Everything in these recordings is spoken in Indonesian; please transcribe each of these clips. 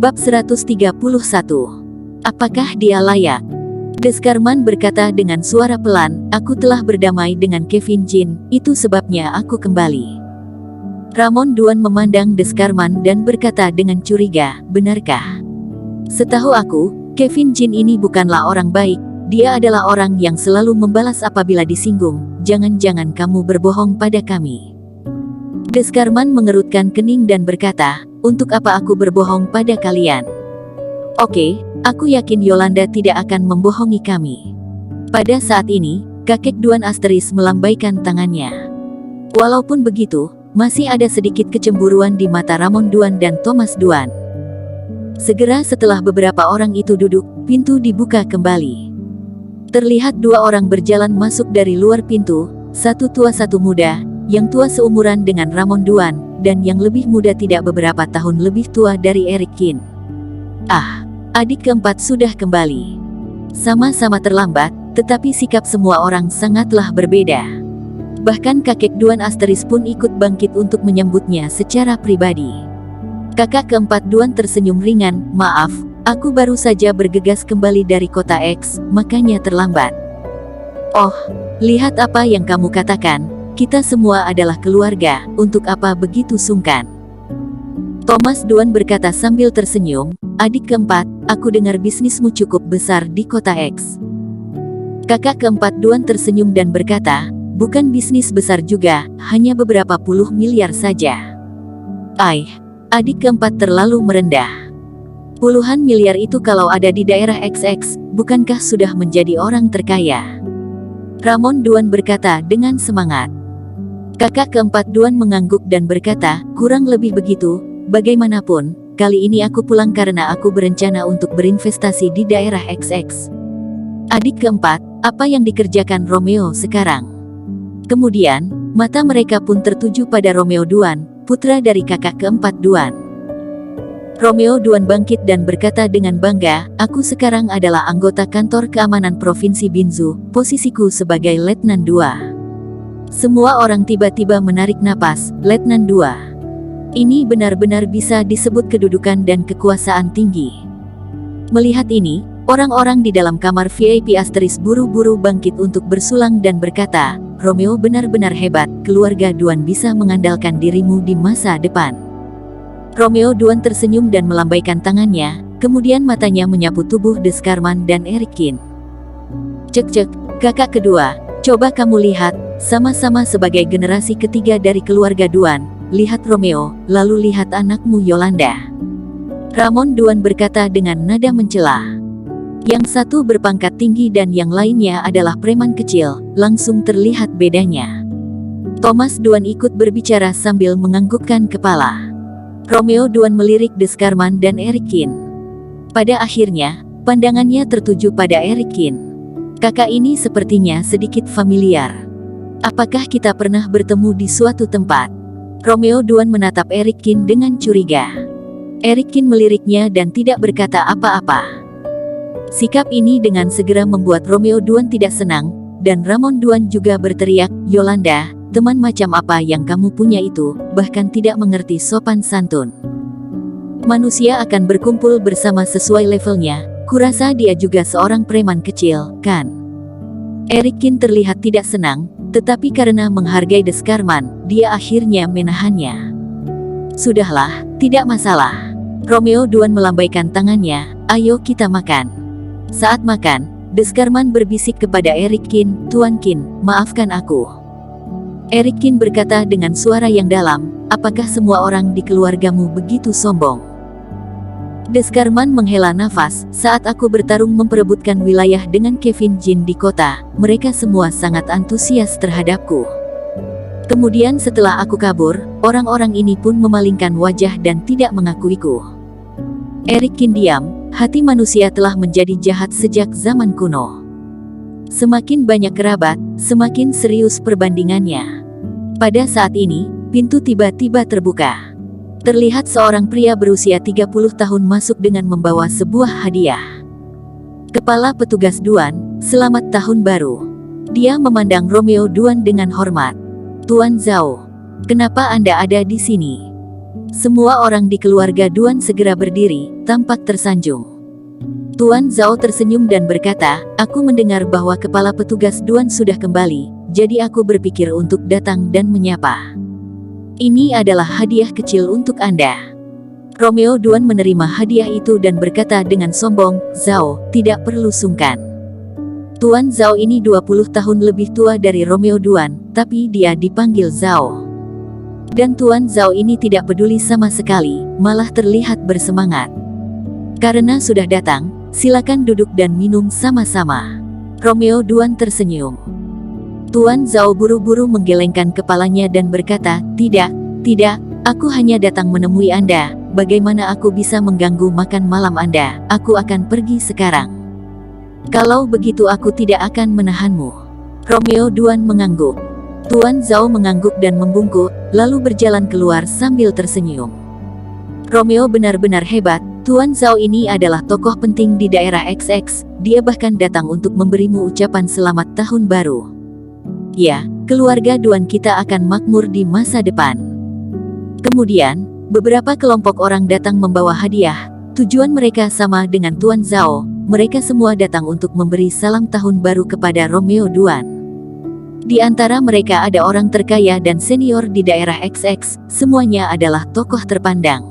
Bab 131. Apakah dia layak? Deskarman berkata dengan suara pelan, aku telah berdamai dengan Kevin Jin, itu sebabnya aku kembali. Ramon Duan memandang Deskarman dan berkata dengan curiga, benarkah? Setahu aku, Kevin Jin ini bukanlah orang baik, dia adalah orang yang selalu membalas apabila disinggung, jangan-jangan kamu berbohong pada kami. Deskarman mengerutkan kening dan berkata, untuk apa aku berbohong pada kalian? Oke, aku yakin Yolanda tidak akan membohongi kami. Pada saat ini, kakek Duan Asteris melambaikan tangannya. Walaupun begitu, masih ada sedikit kecemburuan di mata Ramon Duan dan Thomas Duan. Segera setelah beberapa orang itu duduk, pintu dibuka kembali. Terlihat dua orang berjalan masuk dari luar pintu, satu tua satu muda, yang tua seumuran dengan Ramon Duan, dan yang lebih muda tidak beberapa tahun lebih tua dari Eric Kin. Ah, adik keempat sudah kembali. Sama-sama terlambat, tetapi sikap semua orang sangatlah berbeda. Bahkan kakek Duan Asteris pun ikut bangkit untuk menyambutnya secara pribadi. Kakak keempat Duan tersenyum ringan, maaf, aku baru saja bergegas kembali dari kota X, makanya terlambat. Oh, lihat apa yang kamu katakan. Kita semua adalah keluarga, untuk apa begitu sungkan? Thomas Duan berkata sambil tersenyum, adik keempat, aku dengar bisnismu cukup besar di kota X. Kakak keempat Duan tersenyum dan berkata, bukan bisnis besar juga, hanya beberapa puluh miliar saja. Adik keempat terlalu merendah. Puluhan miliar itu kalau ada di daerah XX, bukankah sudah menjadi orang terkaya? Ramon Duan berkata dengan semangat. Kakak keempat Duan mengangguk dan berkata, kurang lebih begitu, bagaimanapun, kali ini aku pulang karena aku berencana untuk berinvestasi di daerah XX. Adik keempat, apa yang dikerjakan Romeo sekarang? Kemudian, mata mereka pun tertuju pada Romeo Duan, putra dari kakak keempat Duan. Romeo Duan bangkit dan berkata dengan bangga, aku sekarang adalah anggota kantor keamanan Provinsi Binzu, posisiku sebagai Letnan 2. Semua orang tiba-tiba menarik napas, Letnan 2. Ini benar-benar bisa disebut kedudukan dan kekuasaan tinggi. Melihat ini, orang-orang di dalam kamar VIP Asteris buru-buru bangkit untuk bersulang dan berkata, Romeo benar-benar hebat, keluarga Duan bisa mengandalkan dirimu di masa depan. Romeo Duan tersenyum dan melambaikan tangannya, kemudian matanya menyapu tubuh Deskarman dan Eric Kin. Cek-cek, kakak kedua, coba kamu lihat, sama-sama sebagai generasi ketiga dari keluarga Duan, lihat Romeo, lalu lihat anakmu Yolanda. Ramon Duan berkata dengan nada mencela. Yang satu berpangkat tinggi dan yang lainnya adalah preman kecil, langsung terlihat bedanya. Thomas Duan ikut berbicara sambil menganggukkan kepala. Romeo Duan melirik Deskarman dan Eric Kin. Pada akhirnya, pandangannya tertuju pada Eric Kin. Kakak ini sepertinya sedikit familiar. Apakah kita pernah bertemu di suatu tempat? Romeo Duan menatap Eric Kin dengan curiga. Eric Kin meliriknya dan tidak berkata apa-apa. Sikap ini dengan segera membuat Romeo Duan tidak senang, dan Ramon Duan juga berteriak, Yolanda, teman macam apa yang kamu punya itu, bahkan tidak mengerti sopan santun. Manusia akan berkumpul bersama sesuai levelnya, kurasa dia juga seorang preman kecil, kan? Eric Kin terlihat tidak senang, tetapi karena menghargai Deskarman, dia akhirnya menahannya. Sudahlah, tidak masalah. Romeo Duan melambaikan tangannya, ayo kita makan. Saat makan, Deskarman berbisik kepada Eric Kin, Tuan Kin, maafkan aku. Eric Kin berkata dengan suara yang dalam, apakah semua orang di keluargamu begitu sombong? Deskarman menghela nafas, saat aku bertarung memperebutkan wilayah dengan Kevin Jin di kota, mereka semua sangat antusias terhadapku. Kemudian setelah aku kabur, orang-orang ini pun memalingkan wajah dan tidak mengakuiku. Eric Kin diam, hati manusia telah menjadi jahat sejak zaman kuno. Semakin banyak kerabat, semakin serius perbandingannya. Pada saat ini, pintu tiba-tiba terbuka. Terlihat seorang pria berusia 30 tahun masuk dengan membawa sebuah hadiah. Kepala petugas Duan, selamat tahun baru. Dia memandang Romeo Duan dengan hormat. Tuan Zhao, kenapa Anda ada di sini? Semua orang di keluarga Duan segera berdiri, tampak tersanjung. Tuan Zhao tersenyum dan berkata, "Aku mendengar bahwa kepala petugas Duan sudah kembali, jadi aku berpikir untuk datang dan menyapa. Ini adalah hadiah kecil untuk Anda." Romeo Duan menerima hadiah itu dan berkata dengan sombong, "Zhao, tidak perlu sungkan." Tuan Zhao ini 20 tahun lebih tua dari Romeo Duan, tapi dia dipanggil Zhao. Dan Tuan Zhao ini tidak peduli sama sekali, malah terlihat bersemangat. "Karena sudah datang, silakan duduk dan minum sama-sama." Romeo Duan tersenyum. Tuan Zhao buru-buru menggelengkan kepalanya dan berkata, tidak, aku hanya datang menemui Anda. Bagaimana aku bisa mengganggu makan malam Anda? Aku akan pergi sekarang. Kalau begitu aku tidak akan menahanmu." Romeo Duan mengangguk. Tuan Zhao mengangguk dan membungkuk, lalu berjalan keluar sambil tersenyum. Romeo benar-benar hebat. Tuan Zhao ini adalah tokoh penting di daerah XX. Dia bahkan datang untuk memberimu ucapan selamat tahun baru. Ya, keluarga Duan kita akan makmur di masa depan. Kemudian, beberapa kelompok orang datang membawa hadiah. Tujuan mereka sama dengan Tuan Zhao. Mereka semua datang untuk memberi salam tahun baru kepada Romeo Duan. Di antara mereka ada orang terkaya dan senior di daerah XX, semuanya adalah tokoh terpandang.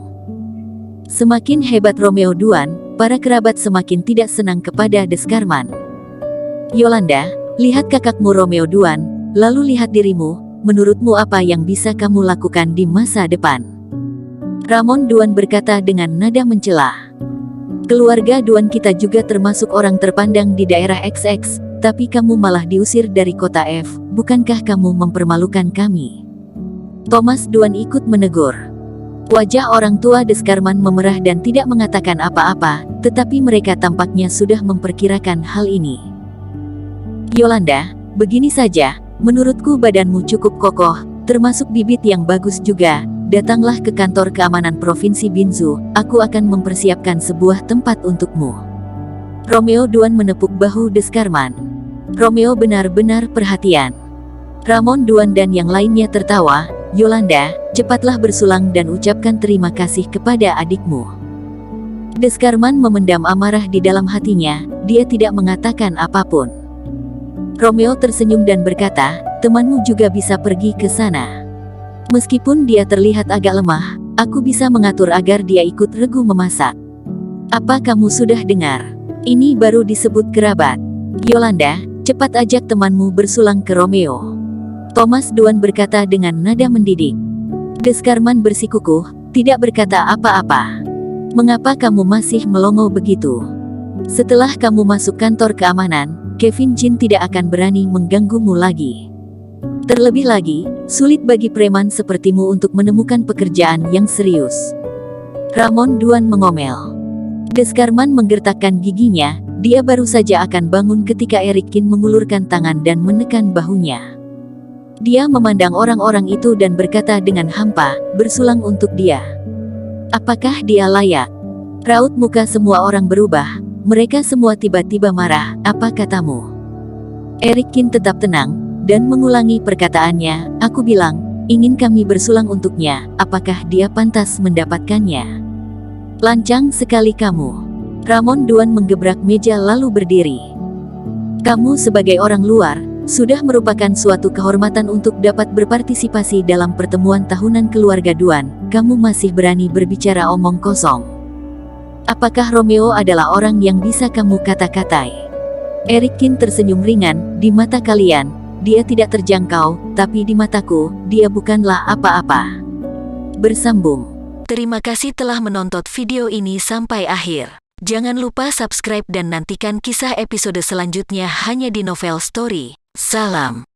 Semakin hebat Romeo Duan, para kerabat semakin tidak senang kepada Deskarman. "Yolanda, lihat kakakmu Romeo Duan, lalu lihat dirimu, menurutmu apa yang bisa kamu lakukan di masa depan?" Ramon Duan berkata dengan nada mencela. "Keluarga Duan kita juga termasuk orang terpandang di daerah XX, tapi kamu malah diusir dari kota F, bukankah kamu mempermalukan kami?" Thomas Duan ikut menegur. Wajah orang tua Deskarman memerah dan tidak mengatakan apa-apa, tetapi mereka tampaknya sudah memperkirakan hal ini. "Yolanda, begini saja, menurutku badanmu cukup kokoh, termasuk bibit yang bagus juga. Datanglah ke kantor keamanan Provinsi Binzu, aku akan mempersiapkan sebuah tempat untukmu." Romeo Duan menepuk bahu Deskarman. Romeo benar-benar perhatian. Ramon Duan dan yang lainnya tertawa. "Yolanda, cepatlah bersulang dan ucapkan terima kasih kepada adikmu." Deskarman memendam amarah di dalam hatinya, dia tidak mengatakan apapun. Romeo tersenyum dan berkata, "Temanmu juga bisa pergi ke sana. Meskipun dia terlihat agak lemah, aku bisa mengatur agar dia ikut regu memasak. Apa kamu sudah dengar? Ini baru disebut kerabat. Yolanda, cepat ajak temanmu bersulang ke Romeo." Thomas Duan berkata dengan nada mendidik. Deskarman bersikukuh, tidak berkata apa-apa. "Mengapa kamu masih melongo begitu? Setelah kamu masuk kantor keamanan, Kevin Jin tidak akan berani mengganggumu lagi. Terlebih lagi, sulit bagi preman sepertimu untuk menemukan pekerjaan yang serius." Ramon Duan mengomel. Deskarman menggertakkan giginya, dia baru saja akan bangun ketika Eric Kin mengulurkan tangan dan menekan bahunya. Dia memandang orang-orang itu dan berkata dengan hampa, "Bersulang untuk dia. Apakah dia layak?" Raut muka semua orang berubah, mereka semua tiba-tiba marah. "Apa katamu?" Eric Kin tetap tenang, dan mengulangi perkataannya, "Aku bilang, ingin kami bersulang untuknya, apakah dia pantas mendapatkannya?" "Lancang sekali kamu." Ramon Duan menggebrak meja lalu berdiri. "Kamu sebagai orang luar, sudah merupakan suatu kehormatan untuk dapat berpartisipasi dalam pertemuan tahunan keluarga Duan. Kamu masih berani berbicara omong kosong. Apakah Romeo adalah orang yang bisa kamu kata-katai?" Eric Kin tersenyum ringan. "Di mata kalian, dia tidak terjangkau, tapi di mataku, dia bukanlah apa-apa." Bersambung. Terima kasih telah menonton video ini sampai akhir. Jangan lupa subscribe dan nantikan kisah episode selanjutnya hanya di Novel Story. Salam.